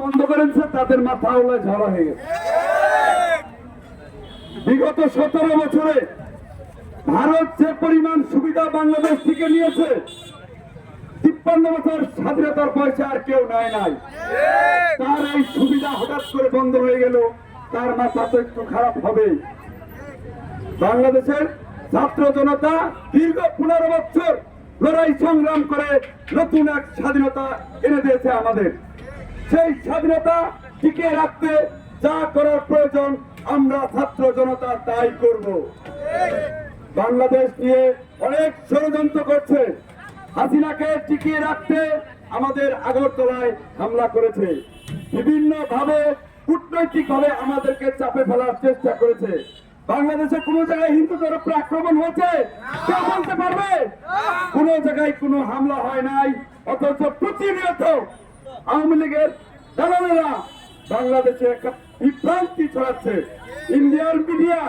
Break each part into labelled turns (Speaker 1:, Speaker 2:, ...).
Speaker 1: বন্ধ করেছে তাদের মাথা ওলায় ঝাড়া হয়ে গেছে। বিগত 17 বছরে ভারত যে পরিমাণ সুবিধা বাংলাদেশ থেকে নিয়েছে, 53 বছর স্বাধীনতার পয়সা আর কেউ নেয় নাই। তার এই সুবিধা হঠাৎ করে বন্ধ হয়ে গেল, তার মাথা তো একটু খারাপ হবে। বাংলাদেশের ছাত্র জনতা দীর্ঘ 15 বছর লড়াই সংগ্রাম করে নতুন এক স্বাধীনতা এনে দিয়েছে আমাদের। সেই স্বাধীনতা টিকিয়ে রাখতে যা করার প্রয়োজন আমরা ছাত্র জনতা তাই করব। বাংলাদেশ নিয়ে অনেক ষড়যন্ত্র করছে, হাসিনাকে টিকিয়ে রাখতে আমাদের আগরতলায় হামলা করেছে, বিভিন্ন ভাবে কূটনৈতিক ভাবে আমাদেরকে চাপে ফেলার চেষ্টা করেছে। বাংলাদেশে কোন জায়গায় হিন্দুদের উপর আক্রমণ হয়েছে কেউ বলতে পারবে? কোন জায়গায় কোনো হামলা হয় নাই, অথচ প্রতিনিয়ত আওয়ামী লীগের দালালেরা বাংলাদেশে একটা বিভ্রান্তি ছড়াচ্ছে। ইন্ডিয়ার মিডিয়া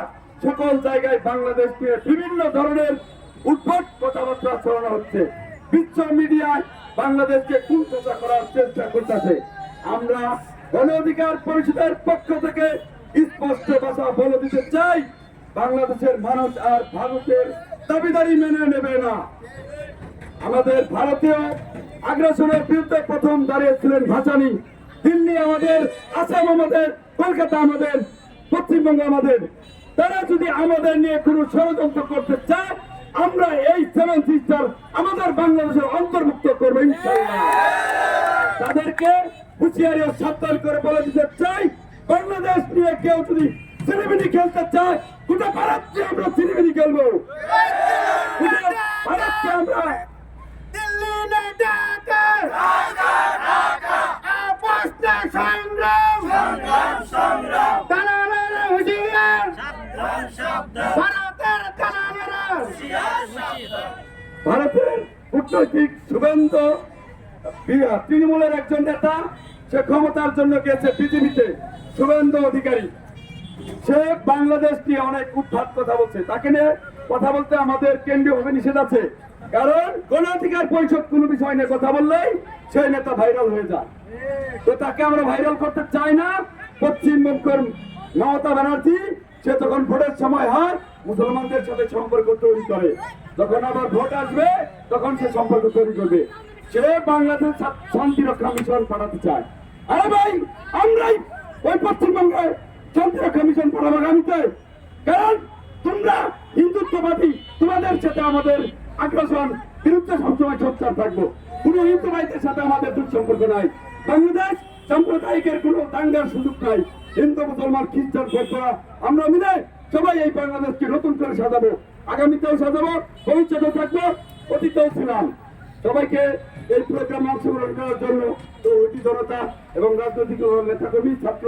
Speaker 1: সকল জায়গায় বাংলাদেশকে বিভিন্ন ধরনের উদ্ভট কথাবার্তা ছড়ানো হচ্ছে। বিশ্ব মিডিয়ায় বাংলাদেশকে কুণ্ঠিত করার চেষ্টা করতেছে। আমরা গণ অধিকার পরিষদের পক্ষ থেকে স্পষ্ট ভাষা বলে দিতে চাই, বাংলাদেশের মানুষ আর ভারতের দাবিদারি মেনে নেবে না। আমাদের ভারতীয় আগ্রাসনের বিরুদ্ধে প্রথম দাঁড়িয়েছিলেন ভাসানী। দিল্লি আমাদের, আসাম আমাদের, কলকাতা আমাদের, পশ্চিমবঙ্গ আমাদের। তারা যদি আমাদের নিয়ে কোনো ষড়যন্ত্র করতে চায়, আমরা এই 7 সিস্টার আমাদের বাংলাদেশের অন্তর্ভুক্ত করবো ইনশাআল্লাহ। তাদেরকে হুঁশিয়ারি ও সাবধান করে বলে দিতে চাই, বাংলাদেশ নিয়ে কেউ যদি সিনেমিনি খেলতে চায়, গোটা ভারতকে আমরা সিনেমিনি খেলবো। ভারতকে আমরা
Speaker 2: দিল্লি না ঢাকা, আপোষে সংগ্রাম, দালালেরা হুঁশিয়ার, ভারতের দালালেরা
Speaker 1: ভারতের কূটনৈতিক শুভেন্দু তৃণমূলের একজন নেতা, সে ক্ষমতার জন্য গেছে পৃথিবীতে, শুভেন্দু অধিকারী। সে বাংলাদেশ নিয়ে অনেক উদ্ধার কথা বলছে। তাকে নিয়ে কথা বলতে আমাদের কেন্দ্রীয়ভাবে নিষেধ আছে, কারণ গণ অধিকার পরিষদ কোনো বিষয় নিয়ে কথা বললেই সেই নেতা ভাইরাল হয়ে যায়। তো তাকে আমরা ভাইরাল করতে চাই না। পশ্চিমবঙ্গের মমতা ব্যানার্জি, সে যখন ভোটের সময় হয় মুসলমানদের সাথে সম্পর্ক তৈরি করে, যখন আবার ভোট আসবে তখন সে সম্পর্ক তৈরি করবে। সে বাংলাদেশ শান্তি রক্ষা মিশন পাঠাতে চায়। আরে ভাই, আমরাই ওই পশ্চিমবঙ্গে শান্তি রক্ষা মিশন পাঠাবো আগামীতে, কারণ তোমরা হিন্দুত্ববাদী, তোমাদের সাথে আমাদের আগ্রাসন বিরুদ্ধে সবসময় সোচ্চার থাকবো। কোন হিন্দু ভাইদের সাথে আমাদের দুঃসম্পর্ক নাই। বাংলাদেশ সাম্প্রদায়িকের কোন দাঙ্গার সুযোগ নাই। হিন্দু, মুসলমান, খ্রিস্টান, বৌদ্ধরা আমরা মিলে সবাই এই বাংলাদেশকে নতুন করে সাজাবো, আগামীতেও সাজাবো, ভবিষ্যতেও থাকবো, অতীতেও ছিলাম। সবাইকে এই প্রোগ্রামে অংশগ্রহণ করার জন্য জনতা এবং রাজনৈতিক নেতাকর্মী, ছাত্র